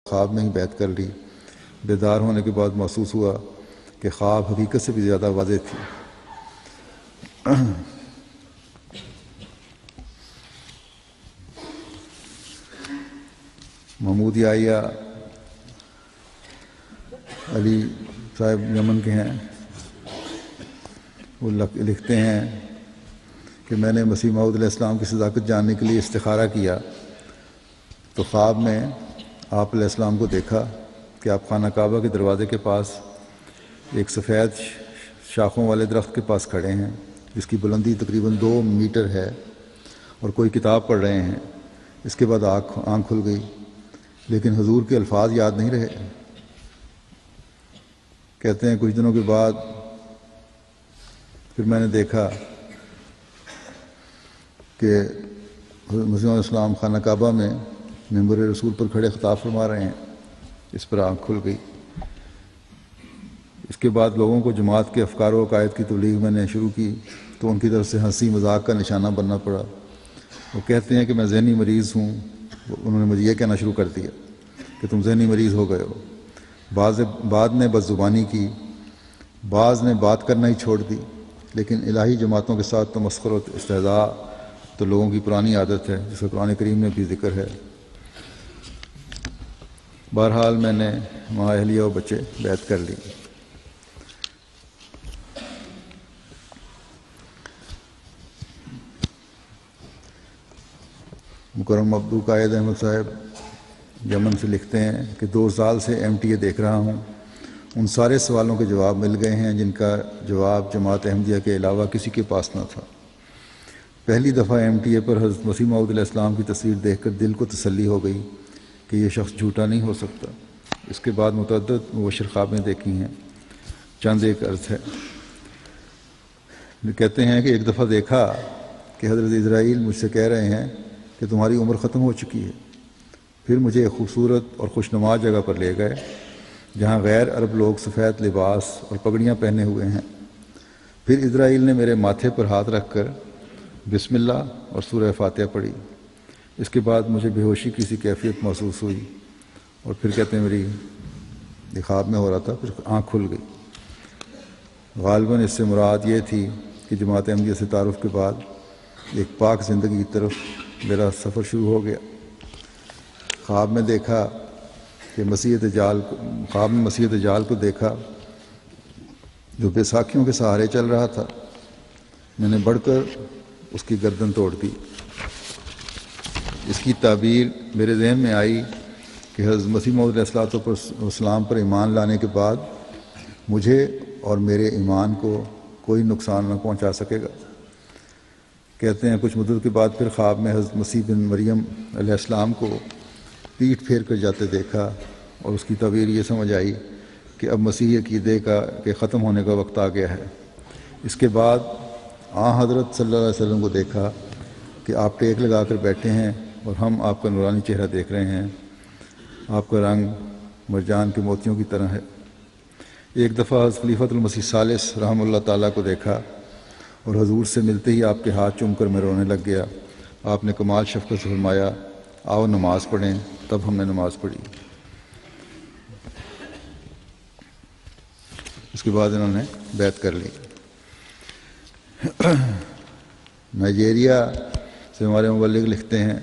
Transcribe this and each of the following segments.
خواب میں ہی بیعت کر لی۔ بیدار ہونے کے بعد محسوس ہوا کہ خواب حقیقت سے بھی زیادہ واضح تھی۔ محمود یحییٰ علی صاحب یمن کے ہیں، وہ لکھتے ہیں کہ میں نے مسیح موعود علیہ السلام کی صداقت جاننے کے لیے استخارہ کیا تو خواب میں آپ علیہ السلام کو دیکھا کہ آپ خانہ کعبہ کے دروازے کے پاس ایک سفید شاخوں والے درخت کے پاس کھڑے ہیں جس کی بلندی تقریباً 2 میٹر ہے، اور کوئی کتاب پڑھ رہے ہیں۔ اس کے بعد آنکھ کھل گئی، لیکن حضور کے الفاظ یاد نہیں رہے۔ کہتے ہیں کچھ دنوں کے بعد پھر میں نے دیکھا کہ مسیح علیہ السلام خانہ کعبہ میں منبر رسول پر کھڑے خطاب فرما رہے ہیں۔ اس پر آنکھ کھل گئی۔ اس کے بعد لوگوں کو جماعت کے افکار و عقائد کی تبلیغ میں نے شروع کی تو ان کی طرف سے ہنسی مذاق کا نشانہ بننا پڑا۔ وہ کہتے ہیں کہ میں ذہنی مریض ہوں۔ انہوں نے مجھے یہ کہنا شروع کر دیا کہ تم ذہنی مریض ہو گئے ہو۔ بعد نے بد زبانی کی، بعض نے بات کرنا ہی چھوڑ دی، لیکن الہی جماعتوں کے ساتھ تمسخر و استہزاء تو لوگوں کی پرانی عادت ہے، جس کا قرآن کریم میں بھی ذکر ہے۔ بہرحال میں نے وہاں اہلیہ و بچے بیعت کر لی۔ مکرم عبدو قائد احمد صاحب یمن سے لکھتے ہیں کہ 2 سال سے MTA دیکھ رہا ہوں۔ ان سارے سوالوں کے جواب مل گئے ہیں جن کا جواب جماعت احمدیہ کے علاوہ کسی کے پاس نہ تھا۔ پہلی دفعہ MTA پر حضرت مسیح موعود علیہ السلام کی تصویر دیکھ کر دل کو تسلی ہو گئی کہ یہ شخص جھوٹا نہیں ہو سکتا۔ اس کے بعد متعدد مبشر خوابیں دیکھی ہیں، چند ایک عرض ہے۔ کہتے ہیں کہ ایک دفعہ دیکھا کہ حضرت اسرائیل مجھ سے کہہ رہے ہیں کہ تمہاری عمر ختم ہو چکی ہے۔ پھر مجھے ایک خوبصورت اور خوشنما جگہ پر لے گئے جہاں غیر عرب لوگ سفید لباس اور پگڑیاں پہنے ہوئے ہیں۔ پھر اسرائیل نے میرے ماتھے پر ہاتھ رکھ کر بسم اللہ اور سورہ فاتحہ پڑھی۔ اس کے بعد مجھے بے ہوشی کی سی کیفیت محسوس ہوئی، اور پھر کہتے ہیں میری خواب میں ہو رہا تھا، پھر آنکھ کھل گئی۔ غالباً اس سے مراد یہ تھی کہ جماعت احمدیہ سے تعارف کے بعد ایک پاک زندگی کی طرف میرا سفر شروع ہو گیا۔ خواب میں دیکھا کہ مسیح دجال کو دیکھا جو بیساکھیوں کے سہارے چل رہا تھا۔ میں نے بڑھ کر اس کی گردن توڑ دی۔ اس کی تعبیر میرے ذہن میں آئی کہ حضرت مسیح موعود علیہ السلام پر ایمان لانے کے بعد مجھے اور میرے ایمان کو کوئی نقصان نہ پہنچا سکے گا۔ کہتے ہیں کچھ مدت کے بعد پھر خواب میں حضرت مسیح بن مریم علیہ السلام کو پیٹھ پھیر کر جاتے دیکھا، اور اس کی تعبیر یہ سمجھ آئی کہ اب مسیحی عقیدے کے ختم ہونے کا وقت آ گیا ہے۔ اس کے بعد حضرت صلی اللہ علیہ وسلم کو دیکھا کہ آپ ٹیک لگا کر بیٹھے ہیں اور ہم آپ کا نورانی چہرہ دیکھ رہے ہیں۔ آپ کا رنگ مرجان کے موتیوں کی طرح ہے۔ ایک دفعہ حضرت خلیفۃ المسیح ثالث رحمہ اللہ تعالیٰ کو دیکھا، اور حضور سے ملتے ہی آپ کے ہاتھ چوم کر میں رونے لگ گیا۔ آپ نے کمال شفقت سے فرمایا آؤ نماز پڑھیں۔ تب ہم نے نماز پڑھی۔ اس کے بعد انہوں نے بیعت کر لی۔ نائجیریا سے ہمارے مبلغ لکھتے ہیں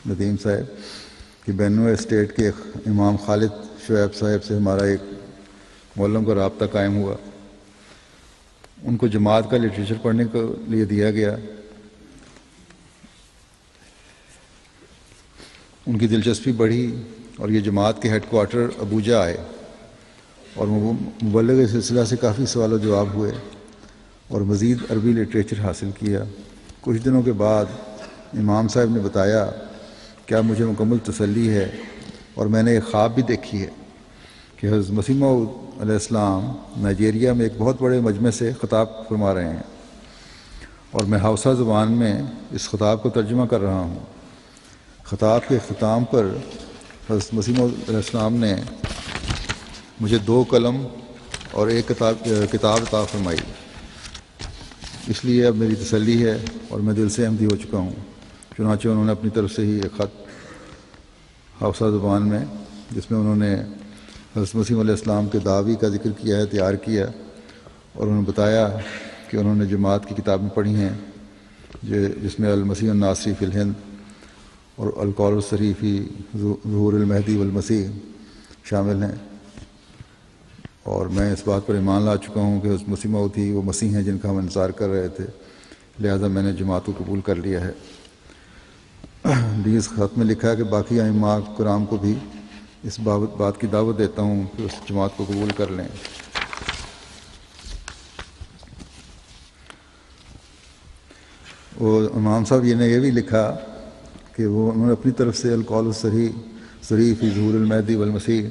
ندیم صاحب کہ بینوے اسٹیٹ کے امام خالد شعیب صاحب سے ہمارا ایک معلم کا رابطہ قائم ہوا۔ ان کو جماعت کا لٹریچر پڑھنے کے لیے دیا گیا۔ ان کی دلچسپی بڑھی اور یہ جماعت کے ہیڈ کوارٹر ابوجا آئے، اور مبلغ سلسلہ سے کافی سوال و جواب ہوئے اور مزید عربی لٹریچر حاصل کیا۔ کچھ دنوں کے بعد امام صاحب نے بتایا کیا مجھے مکمل تسلی ہے، اور میں نے ایک خواب بھی دیکھی ہے کہ حضرت مسیح موعود علیہ السلام نائجیریا میں ایک بہت بڑے مجمع سے خطاب فرما رہے ہیں، اور میں ہاؤسا زبان میں اس خطاب کو ترجمہ کر رہا ہوں۔ خطاب کے اختتام پر حضرت مسیح موعود علیہ السلام نے مجھے 2 قلم اور ایک کتاب عطا فرمائی۔ اس لیے اب میری تسلی ہے اور میں دل سے احمدی ہو چکا ہوں۔ چنانچہ انہوں نے اپنی طرف سے ہی ایک خط ہاؤسا زبان میں جس میں انہوں نے حضرت مسیح علیہ السلام کے دعوی کا ذکر کیا ہے، تیار کیا، اور انہوں نے بتایا کہ انہوں نے جماعت کی کتابیں پڑھی ہیں جس میں المسیح الناصری فی الہند اور القول الصریح فی ظہور المہدی والمسیح شامل ہیں، اور میں اس بات پر ایمان لا چکا ہوں کہ حضرت مسیح موعود ہی وہ مسیح ہیں جن کا ہم انتظار کر رہے تھے، لہذا میں نے جماعت کو قبول کر لیا ہے۔ اس خط میں لکھا ہے کہ باقی ائمہ کرام کو بھی اس بات کی دعوت دیتا ہوں کہ اس جماعت کو قبول کر لیں۔ اور امام صاحب نے یہ بھی لکھا کہ انہوں نے اپنی طرف سے القول الصریح فی ظہور المہدی والمسیح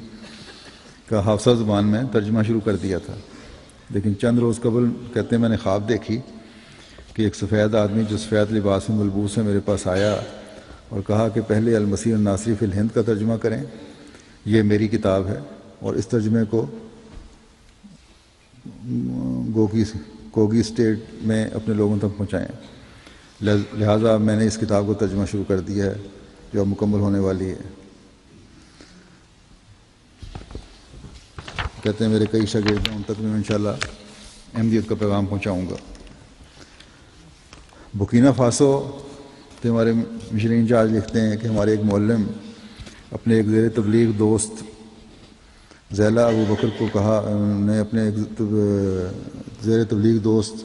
کا حافظہ زبان میں ترجمہ شروع کر دیا تھا، لیکن چند روز قبل کہتے ہیں میں نے خواب دیکھی کہ ایک سفید آدمی جو سفید لباس میں ملبوس ہے میرے پاس آیا اور کہا کہ پہلے المسیح الناصری فی الہند کا ترجمہ کریں، یہ میری کتاب ہے، اور اس ترجمے کو کوگی اسٹیٹ میں اپنے لوگوں تک پہنچائیں، لہٰذا میں نے اس کتاب کو ترجمہ شروع کر دیا ہے جو اب مکمل ہونے والی ہے۔ کہتے ہیں میرے کئی شاگرد ہیں، ان تک میں انشاءاللہ احمدیت کا پیغام پہنچاؤں گا۔ بورکینا فاسو کے ہمارے مشن انچارج لکھتے ہیں کہ ہمارے ایک معلم اپنے ایک زیر تبلیغ دوست زیلا ابو بکر کو کہا، انہوں نے اپنے ایک زیر تبلیغ دوست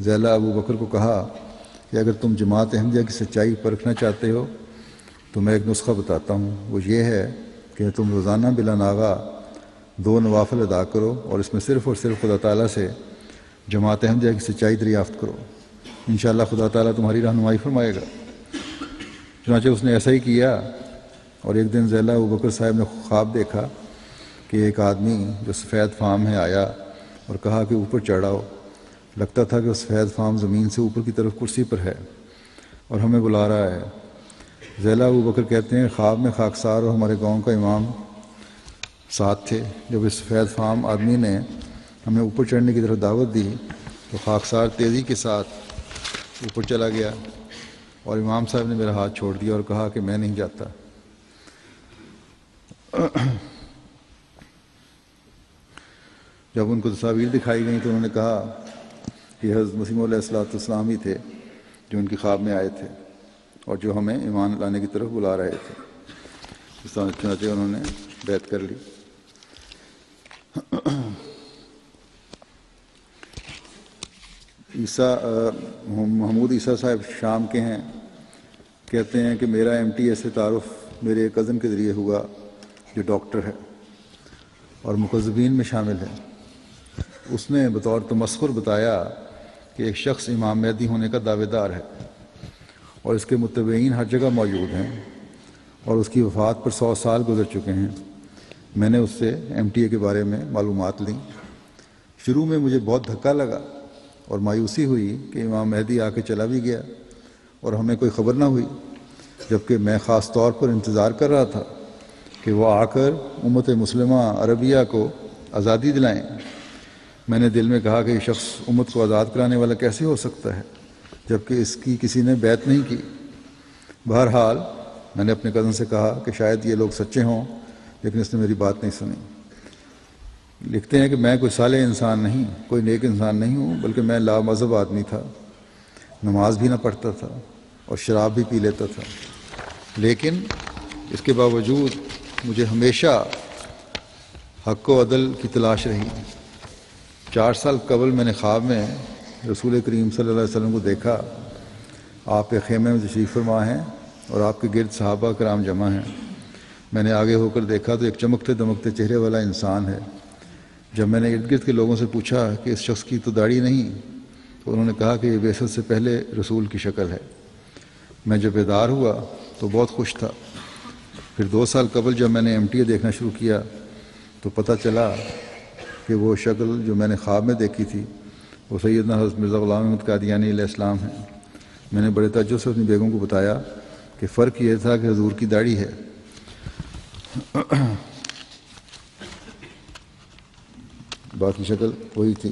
زیلا ابو بکر کو کہا کہ اگر تم جماعت احمدیہ کی سچائی پرکھنا چاہتے ہو تو میں ایک نسخہ بتاتا ہوں، وہ یہ ہے کہ تم روزانہ بلا ناغہ 2 نوافل ادا کرو اور اس میں صرف اور صرف خدا تعالیٰ سے جماعت احمدیہ کی سچائی دریافت کرو، انشاءاللہ خدا تعالیٰ تمہاری رہنمائی فرمائے گا۔ چنانچہ اس نے ایسا ہی کیا، اور ایک دن زیلا ابو بکر صاحب نے خواب دیکھا کہ ایک آدمی جو سفید فام ہے آیا اور کہا کہ اوپر چڑھاؤ۔ لگتا تھا کہ وہ سفید فام زمین سے اوپر کی طرف کرسی پر ہے اور ہمیں بلا رہا ہے۔ زیلا ابو بکر کہتے ہیں خواب میں خاکسار اور ہمارے گاؤں کا امام ساتھ تھے۔ جب اس سفید فام آدمی نے ہمیں اوپر چڑھنے کی طرف دعوت دی تو خاکسار تیزی کے ساتھ اوپر چلا گیا، اور امام صاحب نے میرا ہاتھ چھوڑ دیا اور کہا کہ میں نہیں جاتا۔ جب ان کو تصاویر دکھائی گئیں تو انہوں نے کہا کہ حضرت مسیح علیہ السلام ہی تھے جو ان کی خواب میں آئے تھے اور جو ہمیں ایمان لانے کی طرف بلا رہے تھے۔ اس طرح چنانچہ انہوں نے بیعت کر لی۔ محمود عیسیٰ صاحب شام کے ہیں، کہتے ہیں کہ میرا MTA سے تعارف میرے کزن کے ذریعے ہوا جو ڈاکٹر ہے اور مکذبین میں شامل ہے۔ اس نے بطور تمسخر بتایا کہ ایک شخص امام مہدی ہونے کا دعوے دار ہے اور اس کے متبعین ہر جگہ موجود ہیں اور اس کی وفات پر 100 سال گزر چکے ہیں۔ میں نے اس سے MTA کے بارے میں معلومات لیں۔ شروع میں مجھے بہت دھکا لگا اور مایوسی ہوئی کہ امام مہدی آ کے چلا بھی گیا اور ہمیں کوئی خبر نہ ہوئی، جبکہ میں خاص طور پر انتظار کر رہا تھا کہ وہ آ کر امت مسلمہ عربیہ کو آزادی دلائیں۔ میں نے دل میں کہا کہ یہ شخص امت کو آزاد کرانے والا کیسے ہو سکتا ہے جبکہ اس کی کسی نے بیعت نہیں کی۔ بہرحال میں نے اپنے کزن سے کہا کہ شاید یہ لوگ سچے ہوں، لیکن اس نے میری بات نہیں سنی۔ لکھتے ہیں کہ میں کوئی صالح انسان نہیں، کوئی نیک انسان نہیں ہوں، بلکہ میں لامذہب آدمی تھا، نماز بھی نہ پڑھتا تھا اور شراب بھی پی لیتا تھا، لیکن اس کے باوجود مجھے ہمیشہ حق و عدل کی تلاش رہی۔ 4 سال قبل میں نے خواب میں رسول کریم صلی اللہ علیہ وسلم کو دیکھا۔ آپ ایک خیمے میں تشریف فرما ہیں اور آپ کے گرد صحابہ کرام جمع ہیں۔ میں نے آگے ہو کر دیکھا تو ایک چمکتے دمکتے چہرے والا انسان ہے۔ جب میں نے ارد گرد کے لوگوں سے پوچھا کہ اس شخص کی تو داڑھی نہیں، تو انہوں نے کہا کہ یہ بعثت سے پہلے رسول کی شکل ہے۔ میں جب بیدار ہوا تو بہت خوش تھا۔ پھر 2 سال قبل جب میں نے MTA دیکھنا شروع کیا تو پتہ چلا کہ وہ شکل جو میں نے خواب میں دیکھی تھی وہ سیدنا حضرت مرزا غلام احمد قادیانی علیہ السلام ہے۔ میں نے بڑے تعجب سے اپنی بیگم کو بتایا کہ فرق یہ تھا کہ حضور کی داڑھی ہے۔ باقی شکل وہی تھی۔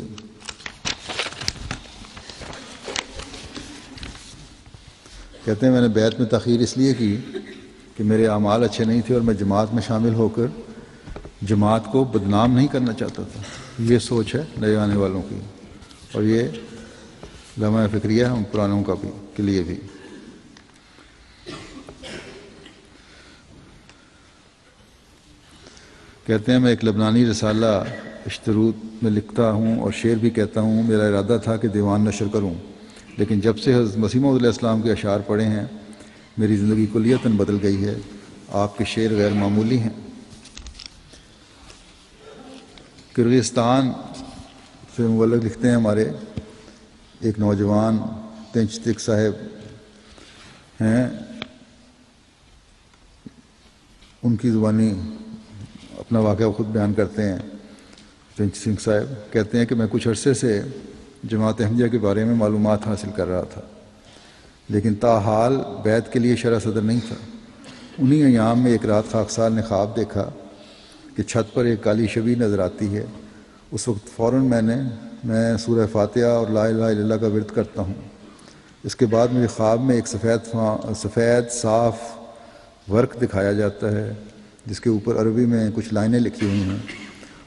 کہتے ہیں میں نے بیعت میں تاخیر اس لیے کی کہ میرے اعمال اچھے نہیں تھے اور میں جماعت میں شامل ہو کر جماعت کو بدنام نہیں کرنا چاہتا تھا. یہ سوچ ہے نئے آنے والوں کی، اور یہ لمحہ فکریہ ہم پرانوں کا بھی کے لیے بھی. کہتے ہیں میں ایک لبنانی رسالہ اشتروط میں لکھتا ہوں اور شعر بھی کہتا ہوں. میرا ارادہ تھا کہ دیوان نشر کروں، لیکن جب سے حضرت مسیح موعود علیہ السلام کے اشعار پڑھے ہیں میری زندگی کلیتاً بدل گئی ہے. آپ کے شعر غیر معمولی ہیں. کرغزستان سے مبلغ لکھتے ہیں ہمارے ایک نوجوان تنچتک صاحب ہیں، ان کی زبانی اپنا واقعہ خود بیان کرتے ہیں. تنچ سنگھ صاحب کہتے ہیں کہ میں کچھ عرصے سے جماعت احمدیہ کے بارے میں معلومات حاصل کر رہا تھا، لیکن تاحال بیعت کے لیے شرح صدر نہیں تھا. انہی ایام میں ایک رات خاکسار نے خواب دیکھا کہ چھت پر ایک کالی شبیہ نظر آتی ہے. اس وقت فوراً میں سورہ فاتحہ اور لا الہ الا اللہ کا ورد کرتا ہوں. اس کے بعد مجھے خواب میں ایک سفید صاف ورق دکھایا جاتا ہے جس کے اوپر عربی میں کچھ لائنیں لکھی ہوئی ہیں.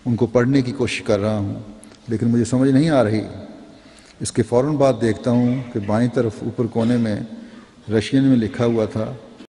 ان کو پڑھنے کی کوشش کر رہا ہوں لیکن مجھے سمجھ نہیں آ رہی. اس کے فوراً بعد دیکھتا ہوں کہ بائیں طرف اوپر کونے میں رشین میں لکھا ہوا تھا